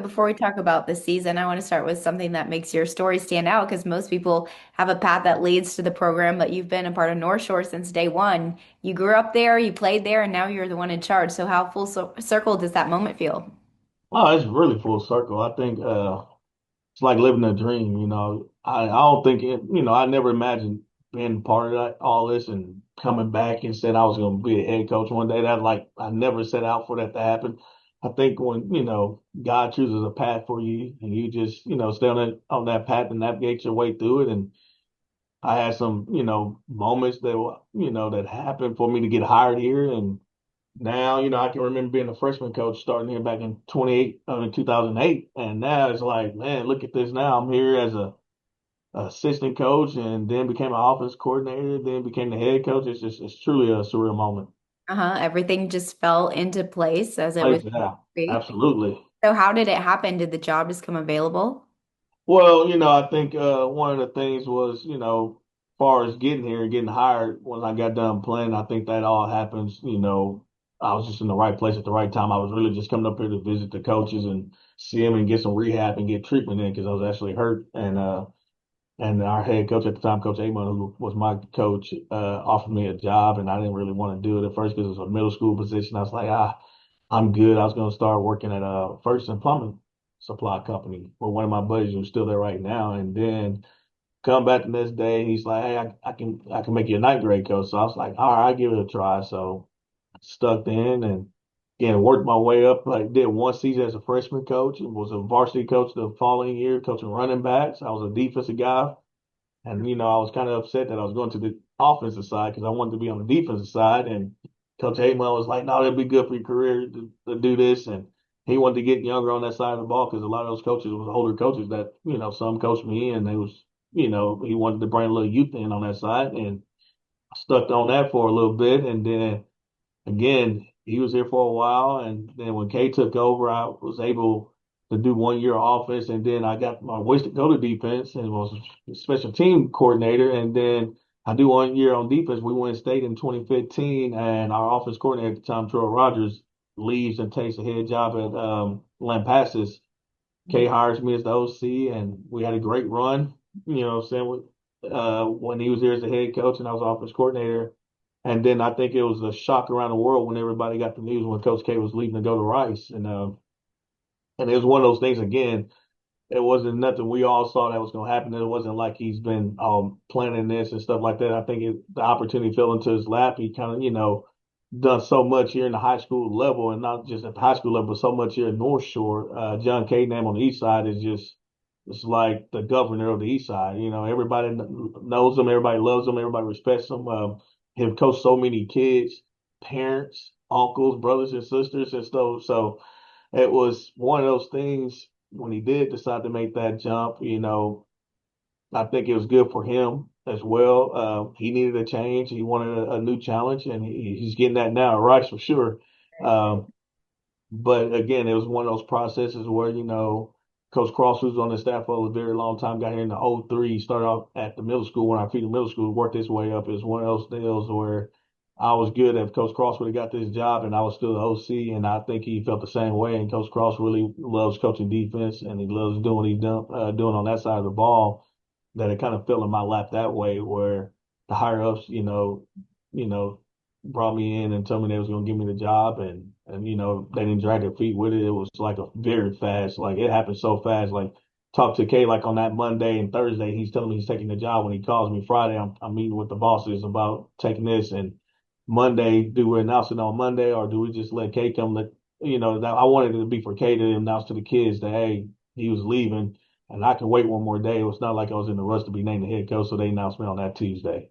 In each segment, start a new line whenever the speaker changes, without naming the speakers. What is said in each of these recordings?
Before we talk about the season, I want to start with something that makes your story stand out because most people have a path that leads to the program, but you've been a part of North Shore since day one. You grew up there, you played there, and now you're the one in charge. So how full circle does that moment feel?
Oh, it's really full circle. I think it's like living a dream. I don't think I never imagined being part of all this and coming back and said I was going to be a head coach one day. That like I never set out for that to happen. I think when God chooses a path for you and you just stay on that path and navigate your way through it. And I had some moments that happened for me to get hired here. And now, I can remember being a freshman coach starting here back in 2008. And now it's like, man, look at this now. I'm here as a assistant coach and then became an offense coordinator, then became the head coach. It's truly a surreal moment.
Everything just fell into place as it was
Like,
supposed
yeah,
to be.
absolutely.
So how did it happen? Did the job just come available?
Well, I think one of the things was, as far as getting here and getting hired, when I got done playing, I think that all happens, I was just in the right place at the right time. I was really just coming up here to visit the coaches and see them and get some rehab and get treatment in because I was actually hurt. And our head coach at the time, Coach Amon, who was my coach, offered me a job, and I didn't really want to do it at first because it was a middle school position. I was like, I'm good. I was going to start working at First and Plumbing Supply Company with one of my buddies who's still there right now. And then come back the next day, he's like, hey, I can make you a ninth grade coach. So I was like, all right, I'll give it a try. So stuck in and again worked my way up. Like did one season as a freshman coach and was a varsity coach the following year, coaching running backs. I was a defensive guy. And, I was kind of upset that I was going to the offensive side because I wanted to be on the defensive side. And Coach Heyman was like, no, that'd be good for your career to do this. And he wanted to get younger on that side of the ball because a lot of those coaches was older coaches that, some coached me and they was, he wanted to bring a little youth in on that side. And I stuck on that for a little bit. And then again, he was here for a while, and then when Kay took over, I was able to do 1 year offense, and then I got my ways to go to defense and was a special team coordinator, and then I do 1 year on defense. We won state in 2015, and our offense coordinator at the time, Troy Rogers, leaves and takes a head job at Lampasas. Kay hires me as the OC, and we had a great run. What I'm saying when he was there as the head coach, and I was offense coordinator. And then I think it was a shock around the world when everybody got the news when Coach K was leaving to go to Rice, and it was one of those things again. It wasn't nothing we all saw that was going to happen. It wasn't like he's been planning this and stuff like that. I think the opportunity fell into his lap. He kind of done so much here in the high school level, and not just at the high school level, but so much here in North Shore. John K. name on the east side is just it's like the governor of the east side. Everybody knows him, everybody loves him, everybody respects him. He've coached so many kids, parents, uncles, brothers and sisters and stuff. So it was one of those things when he did decide to make that jump. I think it was good for him as well. He needed a change. He wanted a new challenge, and he's getting that now at Rice for sure. Um, but again, it was one of those processes where, Coach Cross, who's on the staff for a very long time, got here in the '03, started off at the middle school when I feed the middle school, worked his way up. It was one of those deals where I was good if Coach Cross would have got this job and I was still the OC, and I think he felt the same way. And Coach Cross really loves coaching defense and he loves doing what he's doing on that side of the ball. That it kind of fell in my lap that way, where the higher ups, you know, brought me in and told me they was going to give me the job, and they didn't drag their feet with it. It was like a very fast, like it happened so fast. Like talked to Kay like on that Monday and Thursday, he's telling me he's taking the job. When he calls me Friday, I'm meeting with the bosses about taking this. And Monday, do we announce it on Monday or do we just let Kay come? That I wanted it to be for Kay to announce to the kids that hey, he was leaving. And I could wait one more day. It was not like I was in the rush to be named the head coach, so they announced me on that Tuesday.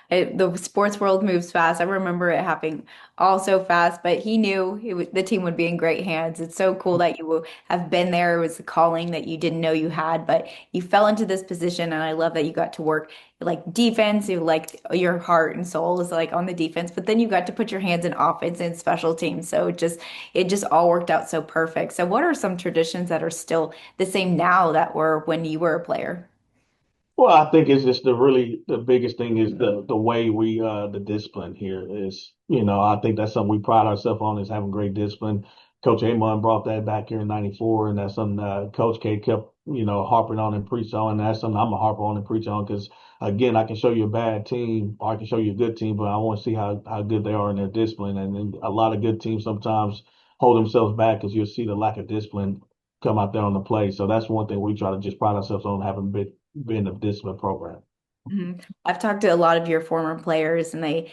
The sports world moves fast. I remember it happening all so fast, but he knew the team would be in great hands. It's so cool that you have been there. It was a calling that you didn't know you had, but you fell into this position, and I love that you got to work like defense. You like your heart and soul is like on the defense, but then you got to put your hands in offense and special teams. So it just all worked out so perfect. So what are some traditions that are still the same now that were when you were a player?
Well, I think it's just the biggest thing is the way we the discipline here is, I think that's something we pride ourselves on is having great discipline. Coach Amon brought that back here in '94, and that's something Coach K kept, harping on and preach on. And that's something I'm gonna harp on and preach on because, again, I can show you a bad team or I can show you a good team, but I want to see how good they are in their discipline. And a lot of good teams sometimes hold themselves back because you'll see the lack of discipline come out there on the play. So that's one thing we try to just pride ourselves on, having been a discipline program.
I've talked to a lot of your former players, and they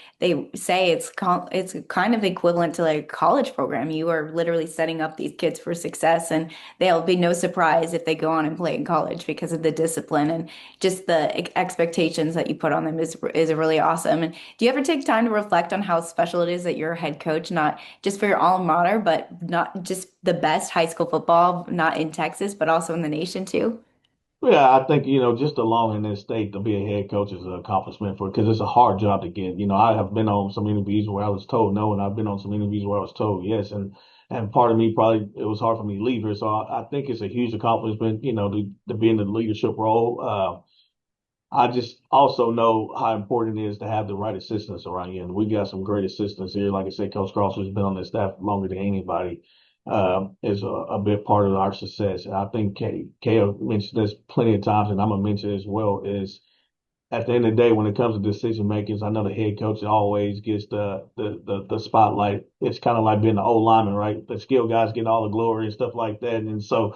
say it's kind of equivalent to like a college program. You are literally setting up these kids for success, and they'll be no surprise if they go on and play in college because of the discipline and just the expectations that you put on them is really awesome. And do you ever take time to reflect on how special it is that you're a head coach, not just for your alma mater, but not just the best high school football, not in Texas, but also in the nation too?
Yeah, I think, just alone in this state to be a head coach is an accomplishment because it's a hard job to get. I have been on some interviews where I was told no, and I've been on some interviews where I was told yes. And part of me probably, it was hard for me to leave here. So I think it's a huge accomplishment, to be in the leadership role. I just also know how important it is to have the right assistants around you. And we got some great assistants here. Like I said, Coach Cross, who's been on the staff longer than anybody, is a big part of our success. And I think Kay mentioned this plenty of times, and I'm going to mention it as well, is at the end of the day, when it comes to decision makers, I know the head coach always gets the spotlight. It's kind of like being the old lineman, right? The skill guys get all the glory and stuff like that. And so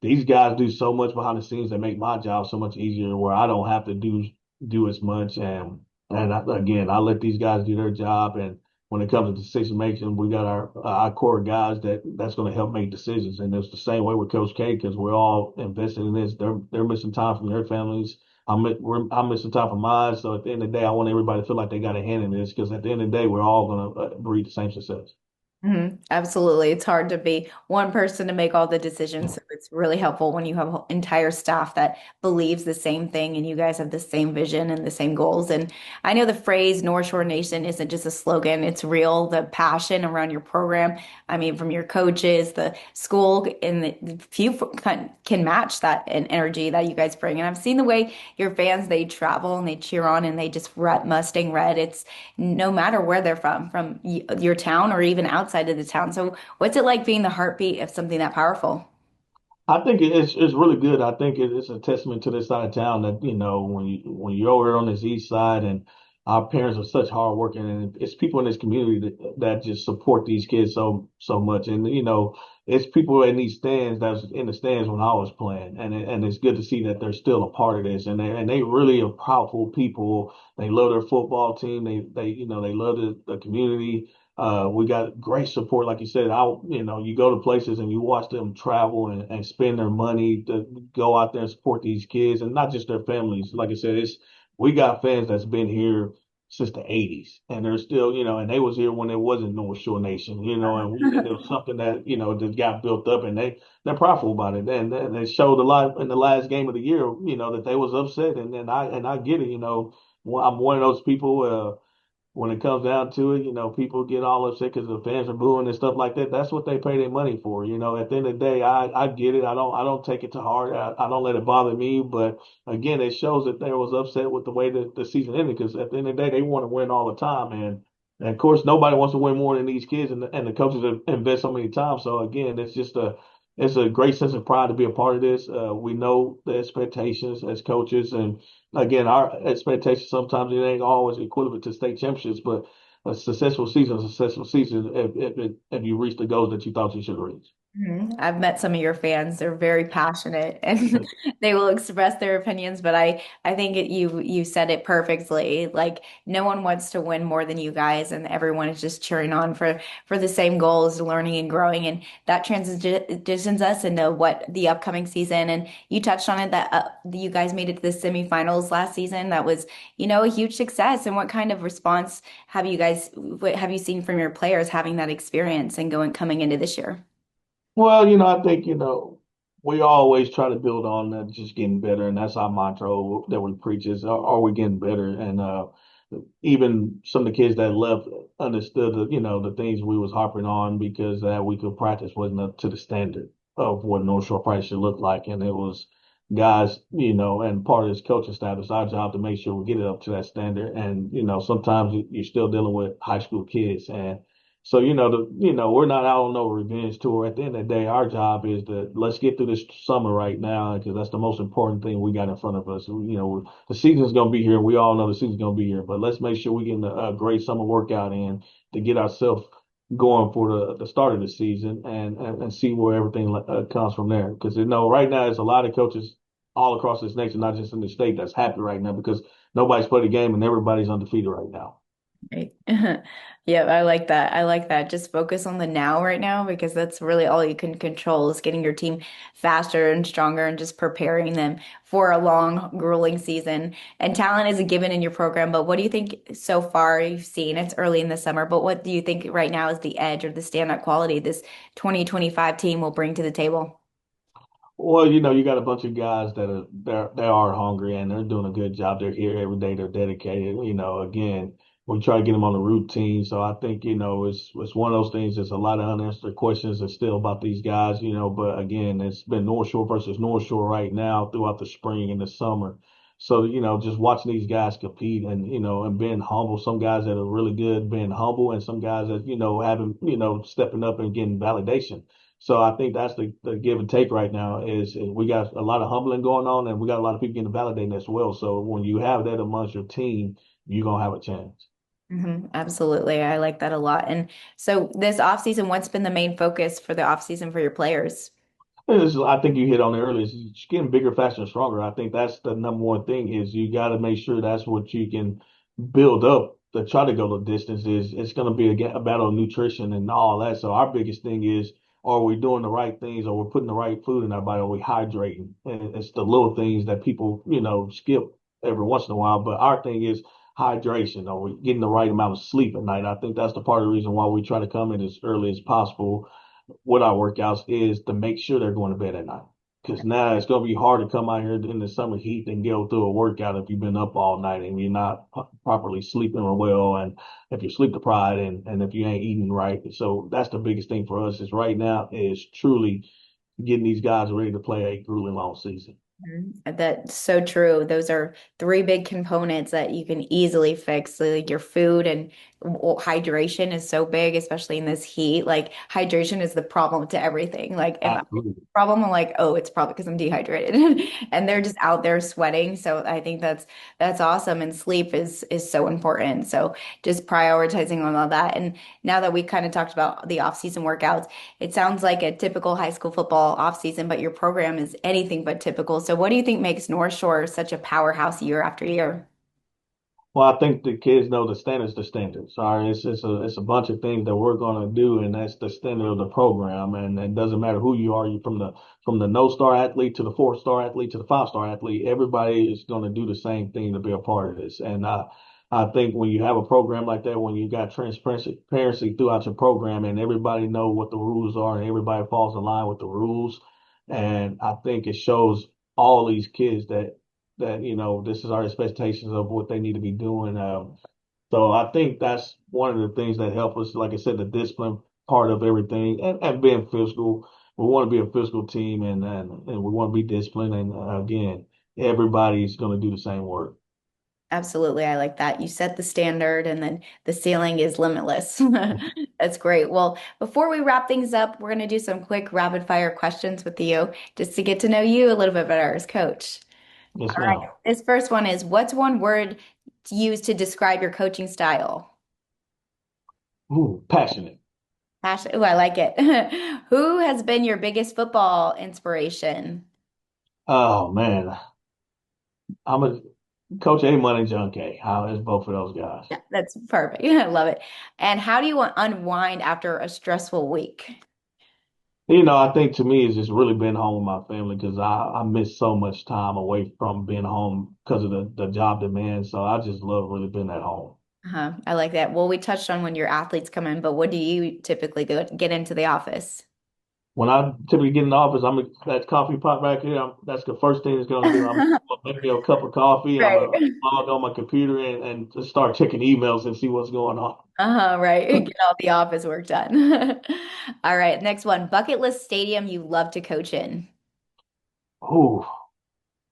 these guys do so much behind the scenes that make my job so much easier, where I don't have to do as much. Again, I let these guys do their job. And when it comes to decision making, we got our core guys that's going to help make decisions. And it's the same way with Coach K because we're all invested in this. They're missing time from their families. I'm missing time from mine. So at the end of the day, I want everybody to feel like they got a hand in this because at the end of the day, we're all going to breed the same success.
Absolutely. It's hard to be one person to make all the decisions. So it's really helpful when you have an entire staff that believes the same thing and you guys have the same vision and the same goals. And I know the phrase North Shore Nation isn't just a slogan, it's real. The passion around your program, I mean, from your coaches, the school, and the few can match that and energy that you guys bring. And I've seen the way your fans, they travel and they cheer on and they just rep Mustang Red. It's no matter where they're from your town or even outside of the town. So, what's it like being the heartbeat of something that powerful?
I think it's really good. I think it's a testament to this side of town that when you're over on this east side and our parents are such hard working and it's people in this community that just support these kids so much and it's people in these stands that's in the stands when I was playing and it's good to see that they're still a part of this and they really are powerful people. They love their football team. They love the community. We got great support, like you said. You go to places and you watch them travel and spend their money to go out there and support these kids, and not just their families. Like I said, we got fans that's been here since the '80s, and they're still, and they was here when it wasn't North Shore Nation, and it was something that that got built up, and they're prideful about it, and they showed a lot in the last game of the year, that they was upset, and I get it, I'm one of those people. When it comes down to it, people get all upset because the fans are booing and stuff like that. That's what they pay their money for. At the end of the day, I get it. I don't take it to heart. I don't let it bother me. But again, it shows that they was upset with the way that the season ended because at the end of the day, they want to win all the time. And of course, nobody wants to win more than these kids and the coaches have invest so many times. So again, it's a great sense of pride to be a part of this. We know the expectations as coaches and again, our expectations sometimes it ain't always equivalent to state championships, but a successful season is a successful season if you reach the goals that you thought you should reach.
I've met some of your fans. They're very passionate and they will express their opinions, but I think you said it perfectly. Like no one wants to win more than you guys and everyone is just cheering on for the same goals, learning and growing, and that transitions us into what the upcoming season, and you touched on it that you guys made it to the semifinals last season. That was, a huge success. And what kind of response what have you seen from your players having that experience and coming into this year?
Well, I think, we always try to build on that, just getting better. And that's our mantra that we preach is, are we getting better? And even some of the kids that left understood the things we was harping on because that we could practice wasn't up to the standard of what North Shore practice should look like. And it was guys, and part of this coaching staff, it's our job to make sure we get it up to that standard. And, sometimes you're still dealing with high school kids. And So, we're not out on no revenge tour. At the end of the day, our job is to let's get through this summer right now because that's the most important thing we got in front of us. The season's going to be here. We all know the season's going to be here, but let's make sure we get a great summer workout in to get ourselves going for the start of the season and see where everything comes from there. Because, right now, there's a lot of coaches all across this nation, not just in the state, that's happy right now because nobody's played a game and everybody's undefeated right now.
Right. Yeah, I like that. I like that. Just focus on the now right now because that's really all you can control is getting your team faster and stronger and just preparing them for a long, grueling season. And talent is a given in your program, but what do you think so far you've seen? It's early in the summer, but what do you think right now is the edge or the standout quality this 2025 team will bring to the table?
Well, you got a bunch of guys that they are hungry and they're doing a good job. They're here every day. They're dedicated. Again, we try to get them on the routine. So I think it's one of those things. There's a lot of unanswered questions that's still about these guys. But again, it's been North Shore versus North Shore right now throughout the spring and the summer. So just watching these guys compete and being humble. Some guys that are really good being humble, and some guys that having stepping up and getting validation. So I think that's the give and take right now is we got a lot of humbling going on and we got a lot of people getting validating as well. So when you have that amongst your team, you're gonna have a chance.
Absolutely. I like that a lot. And so this off season, what's been the main focus for the off season for your players?
I think you hit on it earlier. It's getting bigger, faster, and stronger. I think that's the number one thing is you got to make sure that's what you can build up to try to go the distance. Is it's going to be a battle of nutrition and all that. So our biggest thing is, are we doing the right things? Are we putting the right food in our body? Are we hydrating? And it's the little things that people, skip every once in a while. But our thing is hydration. Are we getting the right amount of sleep at night? I think that's the part of the reason why we try to come in as early as possible with our workouts is to make sure they're going to bed at night. Because now it's going to be hard to come out here in the summer heat and go through a workout if you've been up all night and you're not properly sleeping well, and if you're sleep deprived and if you ain't eating right. So that's the biggest thing for us is right now is truly getting these guys ready to play a grueling long season.
That's so true. Those are three big components that you can easily fix. Like your food and hydration is so big, especially in this heat. Like hydration is the problem to everything. Like if I have a
Absolutely.
problem, I'm like, oh, it's probably because I'm dehydrated. And they're just out there sweating. So I think that's awesome. And sleep is so important. So just prioritizing on all that. And now that we kind of talked about the off-season workouts, it sounds like a typical high school football offseason, but your program is anything but typical. So what do you think makes North Shore such a powerhouse year after year?
Well, I think the kids know the standard's the standard. Sorry, it's a bunch of things that we're going to do, and that's the standard of the program. And it doesn't matter who you are, you from the no-star athlete to the four-star athlete to the five-star athlete. Everybody is going to do the same thing to be a part of this. And I think when you have a program like that, when you got transparency throughout your program, and everybody know what the rules are, and everybody falls in line with the rules, and I think it shows all these kids that this is our expectations of what they need to be doing. So I think that's one of the things that help us. Like I said, the discipline part of everything, and being physical. We want to be a physical team, and we want to be disciplined. And again, everybody's going to do the same work.
Absolutely. I like that. You set the standard and then the ceiling is limitless. That's great. Well, before we wrap things up, we're going to do some quick rapid fire questions with you just to get to know you a little bit better as coach.
Yes,
All
ma'am.
right. This first one is what's one word to use to describe your coaching style?
Ooh, passionate.
Passion. Oh, I like it. Who has been your biggest football inspiration?
Oh man, I'm a Coach A Money John K. How is both of those guys?
Yeah, that's perfect. I love it. And how do you unwind after a stressful week?
I think to me it's just really been home with my family because I miss so much time away from being home because of the job demands. So I just love really being at home.
I like that. Well, we touched on when your athletes come in, but what do you typically get into the office?
When I typically get in the office, that coffee pot back here. That's the first thing it's going to do. I'm gonna make me a cup of coffee. I'm
Right.
gonna log on my computer and just start checking emails and see what's going on.
Right. Get all the office work done. All right. Next one. Bucket list stadium you love to coach in.
Ooh,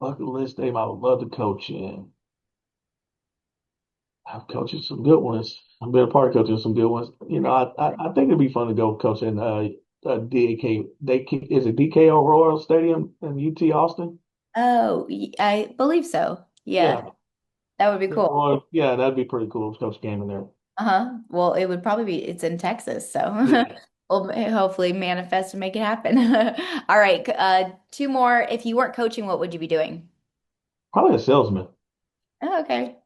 bucket list game I would love to coach in. I've coached some good ones. I've been a part of coaching some good ones. I think it'd be fun to go coach in DK. Is it DK Royal Stadium in UT Austin?
Oh, I believe so. Yeah,
Yeah,
that would be
yeah,
cool.
or, yeah, that'd be pretty cool to coach a game in there.
Uh-huh. Well, it would probably be, it's in Texas, so
Yeah,
we'll hopefully manifest and make it happen. All right, two more. If you weren't coaching, what would you be doing?
probably a salesman.
Oh, okay.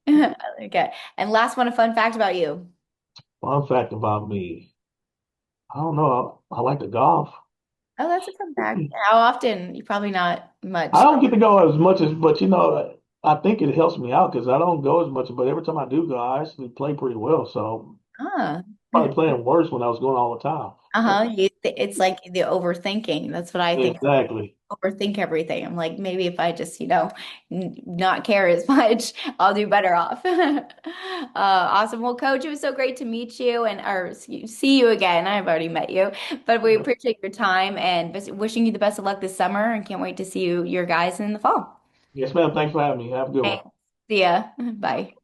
Okay. And last one, a fun fact about you.
Fun fact about me, I don't know. I like to golf.
Oh, that's a fun fact. How often? You probably not
I
much.
don't get to go as much as, but I think it helps me out because I don't go as much. But every time I do go, I actually play pretty well. So
Ah.
probably playing worse when I was going all the time.
Uh-huh. It's like the overthinking. That's what I think.
Exactly.
Overthink everything. I'm like, maybe if I just, not care as much, I'll do better off. Awesome. Well, Coach, it was so great to meet you and or see you again. I've already met you, but we appreciate your time and wishing you the best of luck this summer and can't wait to see your guys in the fall.
Yes, ma'am. Thanks for having me. Have a good one.
Thanks. See ya. Bye.